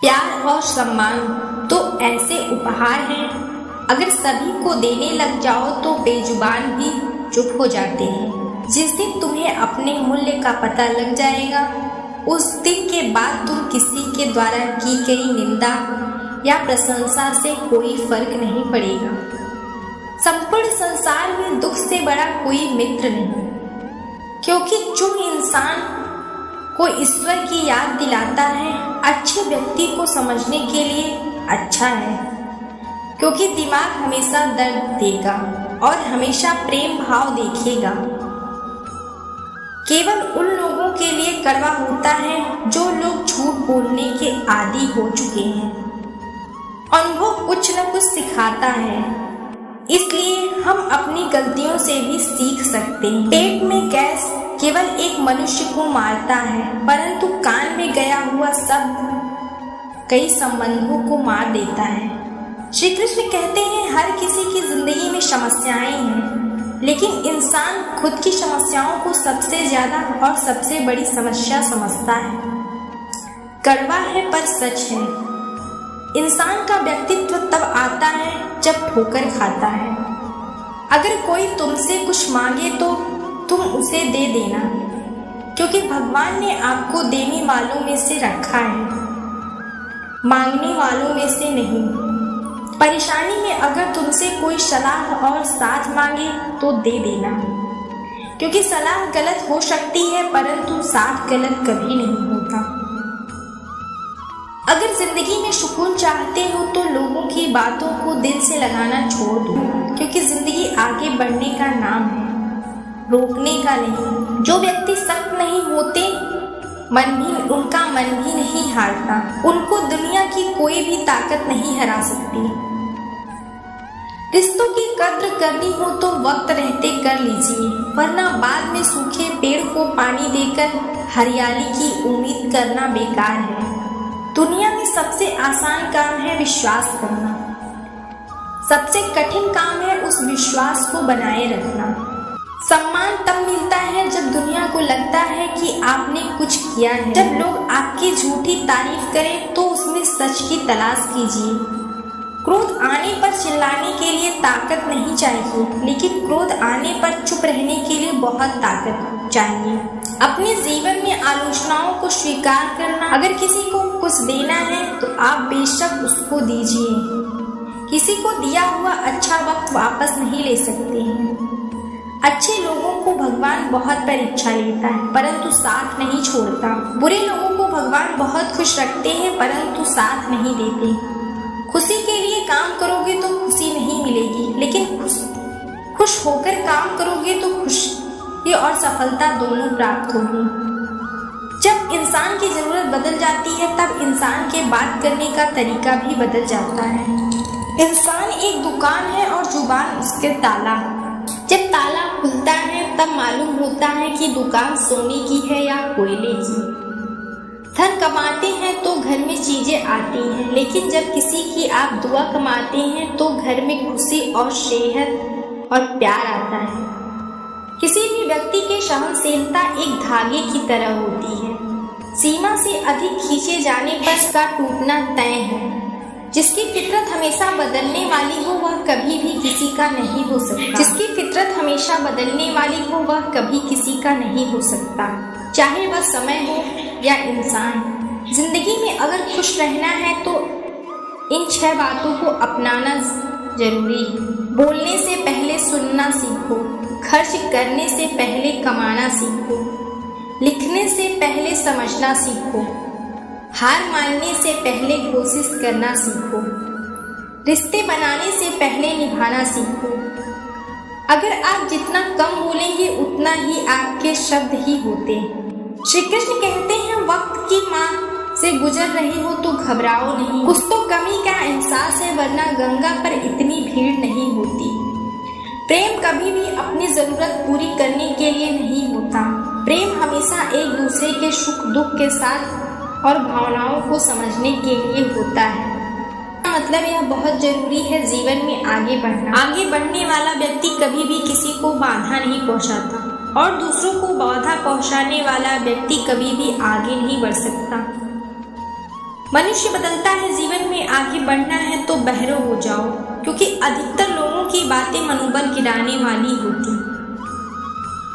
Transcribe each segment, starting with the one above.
प्यार और सम्मान तो ऐसे उपहार हैं, अगर सभी को देने लग जाओ तो बेजुबान भी चुप हो जाते हैं। जिस दिन तुम्हें अपने मूल्य का पता लग जाएगा, उस दिन के बाद तुम किसी के द्वारा की गई निंदा या प्रशंसा से कोई फर्क नहीं पड़ेगा। संपूर्ण संसार में दुख से बड़ा कोई मित्र नहीं, क्योंकि जो इंसान को ईश्वर की याद दिलाता है, अच्छे व्यक्ति को समझने के लिए अच्छा है, क्योंकि दिमाग हमेशा दर्द देगा और हमेशा प्रेम भाव देखेगा। केवल उन लोगों के लिए कड़वा होता है जो लोग झूठ बोलने के आदी हो चुके हैं। अनुभव कुछ न कुछ सिखाता है, इसलिए हम अपनी गलतियों से भी सीख सकते हैं। पेट में गैस केवल एक मनुष्य को मारता है, परंतु कान में गया हुआ शब्द कई संबंधों को मार देता है। श्री कृष्ण कहते हैं, हर किसी की जिंदगी में समस्याएं हैं, लेकिन इंसान खुद की समस्याओं को सबसे ज्यादा और सबसे बड़ी समस्या समझता है। कड़वा है पर सच है। इंसान का व्यक्तित्व तब आता है जब ठोकर खाता है। अगर कोई तुमसे कुछ मांगे तो तुम उसे दे देना, क्योंकि भगवान ने आपको देने वालों में से रखा है, मांगने वालों में से नहीं। परेशानी में अगर तुमसे कोई सलाह और साथ मांगे तो दे देना, क्योंकि सलाह गलत हो सकती है परंतु साथ गलत कभी नहीं होता। अगर जिंदगी में सुकून चाहते हो तो लोगों की बातों को दिल से लगाना छोड़ दो, क्योंकि जिंदगी आगे बढ़ने का नाम है, रोकने का नहीं। जो व्यक्ति सख्त नहीं होते, उनका मन भी नहीं हारता। उनको दुनिया की कोई भी ताकत नहीं हरा सकती। रिश्तों की कद्र करनी हो तो वक्त रहते कर लीजिए, वरना बाद में सूखे पेड़ को पानी देकर हरियाली की उम्मीद करना बेकार है। दुनिया में सबसे आसान काम है विश्वास करना, सबसे कठिन काम है उस विश्वास को बनाए रखना। सम्मान तब मिलता है जब दुनिया को लगता है कि आपने कुछ किया है। जब लोग आपकी झूठी तारीफ करें तो उसमें सच की तलाश कीजिए। क्रोध आने पर चिल्लाने के लिए ताकत नहीं चाहिए, लेकिन क्रोध आने पर चुप रहने के लिए बहुत ताकत चाहिए। अपने जीवन में आलोचनाओं को स्वीकार करना। अगर किसी को कुछ देना है तो आप बेशक उसको दीजिए। किसी को दिया हुआ अच्छा वक्त वापस नहीं ले सकते हैं। अच्छे लोगों को भगवान बहुत परीक्षा लेता है, परंतु साथ नहीं छोड़ता। बुरे लोगों को भगवान बहुत खुश रखते हैं, परंतु साथ नहीं देते। खुशी के लिए काम करोगे तो खुशी नहीं मिलेगी, लेकिन खुश होकर काम करोगे तो खुशी और सफलता दोनों प्राप्त होगी। जब इंसान की जरूरत बदल जाती है, तब इंसान के बात करने का तरीका भी बदल जाता है। इंसान एक दुकान है और जुबान उसके ताला। जब ताला खुलता है तब मालूम होता है कि दुकान सोने की है या कोयले की। धन कमाते हैं तो घर में चीजें आती हैं, लेकिन जब किसी की आप दुआ कमाते हैं तो घर में खुशी और सेहत और प्यार आता है। किसी भी व्यक्ति की सहनशीलता एक धागे की तरह होती है, सीमा से अधिक खींचे जाने पर इसका टूटना तय है। जिसकी फितरत हमेशा बदलने वाली हो वह कभी भी किसी का नहीं हो सकता। जिसकी फितरत हमेशा बदलने वाली हो वह कभी किसी का नहीं हो सकता, चाहे वह समय हो या इंसान। जिंदगी में अगर खुश रहना है तो इन 6 बातों को अपनाना जरूरी है। बोलने से पहले सुनना सीखो, खर्च करने से पहले कमाना सीखो, लिखने से पहले समझना सीखो, हार मानने से पहले कोशिश करना सीखो, रिश्ते बनाने से पहले निभाना सीखो। अगर आप जितना कम बोलेंगे उतना ही आपके शब्द ही होते हैं। श्री कृष्ण कहते हैं, वक्त की माँ से गुजर रहे हो तो घबराओ नहीं, कुछ तो कमी का एहसास है, वरना गंगा पर इतनी भीड़ नहीं होती। प्रेम कभी भी अपनी जरूरत पूरी करने के लिए नहीं होता। प्रेम हमेशा एक दूसरे के सुख दुख के साथ और भावनाओं को समझने के लिए होता है। मतलब यह बहुत जरूरी है जीवन में आगे बढ़ना। आगे बढ़ने वाला व्यक्ति कभी भी किसी को बाधा नहीं पहुंचाता, और दूसरों को बाधा पहुंचाने वाला व्यक्ति कभी भी आगे नहीं बढ़ सकता। मनुष्य बदलता है, जीवन में आगे बढ़ना है तो बहरे हो जाओ, क्योंकि अधिकतर लोगों की बातें मनोबल गिराने वाली होती।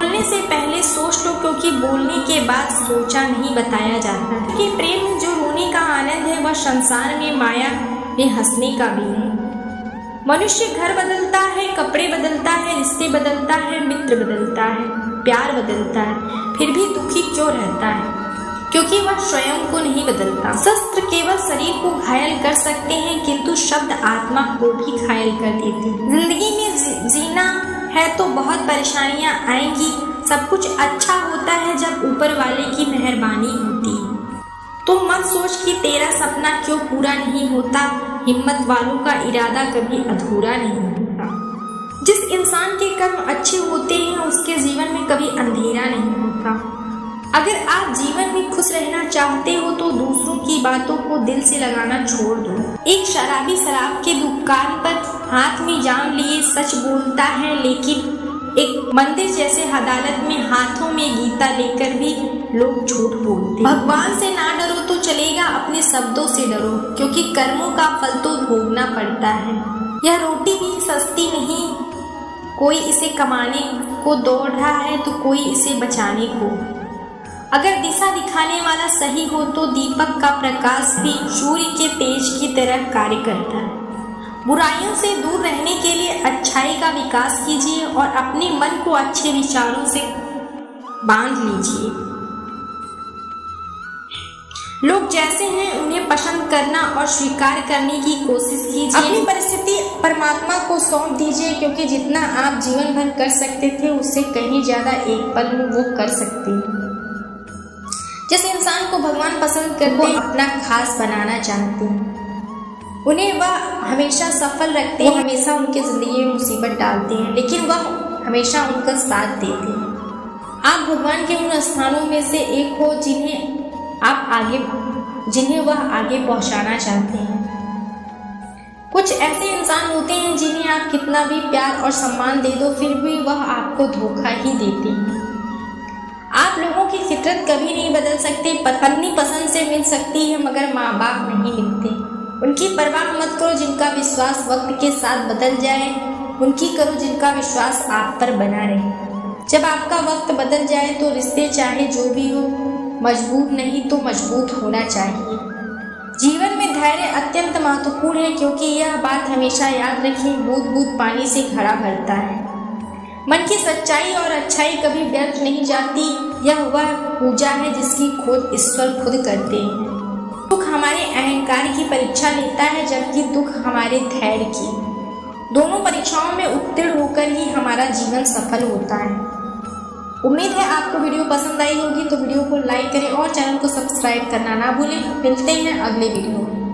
बोलने से पहले सोच लो, क्योंकि बोलने के बाद सोचा नहीं बताया जाता है कि प्रेम में जो रोने का आनंद है वह संसार में माया में हंसने का भी है। मनुष्य घर बदलता है, कपड़े बदलता है, रिश्ते बदलता है, मित्र बदलता है, प्यार बदलता है, फिर भी दुखी क्यों रहता है? क्योंकि वह स्वयं को नहीं बदलता। शस्त्र केवल शरीर को घायल कर सकते हैं, किंतु शब्द आत्मा को भी घायल कर देते हैं। जिंदगी में जीना है तो बहुत परेशानियां आएंगी। सब कुछ अच्छा होता है जब ऊपर वाले की मेहरबानी होती है। तो मत सोच कि तेरा सपना क्यों पूरा नहीं होता। हिम्मत वालों का इरादा कभी अधूरा नहीं होता। जिस इंसान के कर्म अच्छे होते हैं उसके जीवन में कभी अंधेरा नहीं होता। अगर आप जीवन में खुश रहना चाहते हो तो दूसरों की बातों को दिल से लगाना छोड़ दो। एक शराबी शराब के दुकान पर हाथ में जाम लिए सच बोलता है, लेकिन एक मंदिर जैसे अदालत में हाथों में गीता लेकर भी लोग झूठ बोलते। भगवान से ना डरो तो चलेगा, अपने शब्दों से डरो, क्योंकि कर्मों का फल तो भोगना पड़ता है। यह रोटी भी सस्ती नहीं, कोई इसे कमाने को दौड़ रहा है तो कोई इसे बचाने को। अगर दिशा दिखाने वाला सही हो तो दीपक का प्रकाश भी सूर्य के तेज की तरह कार्य करता है। बुराइयों से दूर रहने के लिए अच्छाई का विकास कीजिए और अपने मन को अच्छे विचारों से बांध लीजिए। लोग जैसे हैं उन्हें पसंद करना और स्वीकार करने की कोशिश कीजिए। अपनी परिस्थिति परमात्मा को सौंप दीजिए, क्योंकि जितना आप जीवन भर कर सकते थे उससे कहीं ज्यादा एक पल में वो कर सकते हैं। जिस इंसान को भगवान पसंद करते हैं, अपना खास बनाना चाहते हैं, उन्हें वह हमेशा सफल रखते हैं। हमेशा उनकी जिंदगी में मुसीबत डालते हैं, लेकिन वह हमेशा उनका साथ देते हैं। आप भगवान के उन स्थानों में से एक हो जिन्हें वह आगे पहुंचाना चाहते हैं। कुछ ऐसे इंसान होते हैं जिन्हें आप कितना भी प्यार और सम्मान दे दो फिर भी वह आपको धोखा ही देते हैं। आप लोगों की फितरत कभी नहीं बदल सकते। पत्नी पसंद से मिल सकती है मगर माँ बाप नहीं मिलते। उनकी परवाह मत करो जिनका विश्वास वक्त के साथ बदल जाए, उनकी करो जिनका विश्वास आप पर बना रहे। जब आपका वक्त बदल जाए तो रिश्ते चाहे जो भी हो मजबूत नहीं तो मजबूत होना चाहिए। जीवन में धैर्य अत्यंत महत्वपूर्ण है, क्योंकि यह बात हमेशा याद रखें, बूंद बूंद पानी से घड़ा भरता है। मन की सच्चाई और अच्छाई कभी व्यर्थ नहीं जाती। यह वह पूजा है जिसकी खोज ईश्वर खुद करते हैं। दुख हमारे अहंकार की परीक्षा लेता है, जबकि दुख हमारे धैर्य की। दोनों परीक्षाओं में उत्तीर्ण होकर ही हमारा जीवन सफल होता है। उम्मीद है आपको वीडियो पसंद आई होगी, तो वीडियो को लाइक करें और चैनल को सब्सक्राइब करना ना भूलें। मिलते हैं अगले वीडियो में।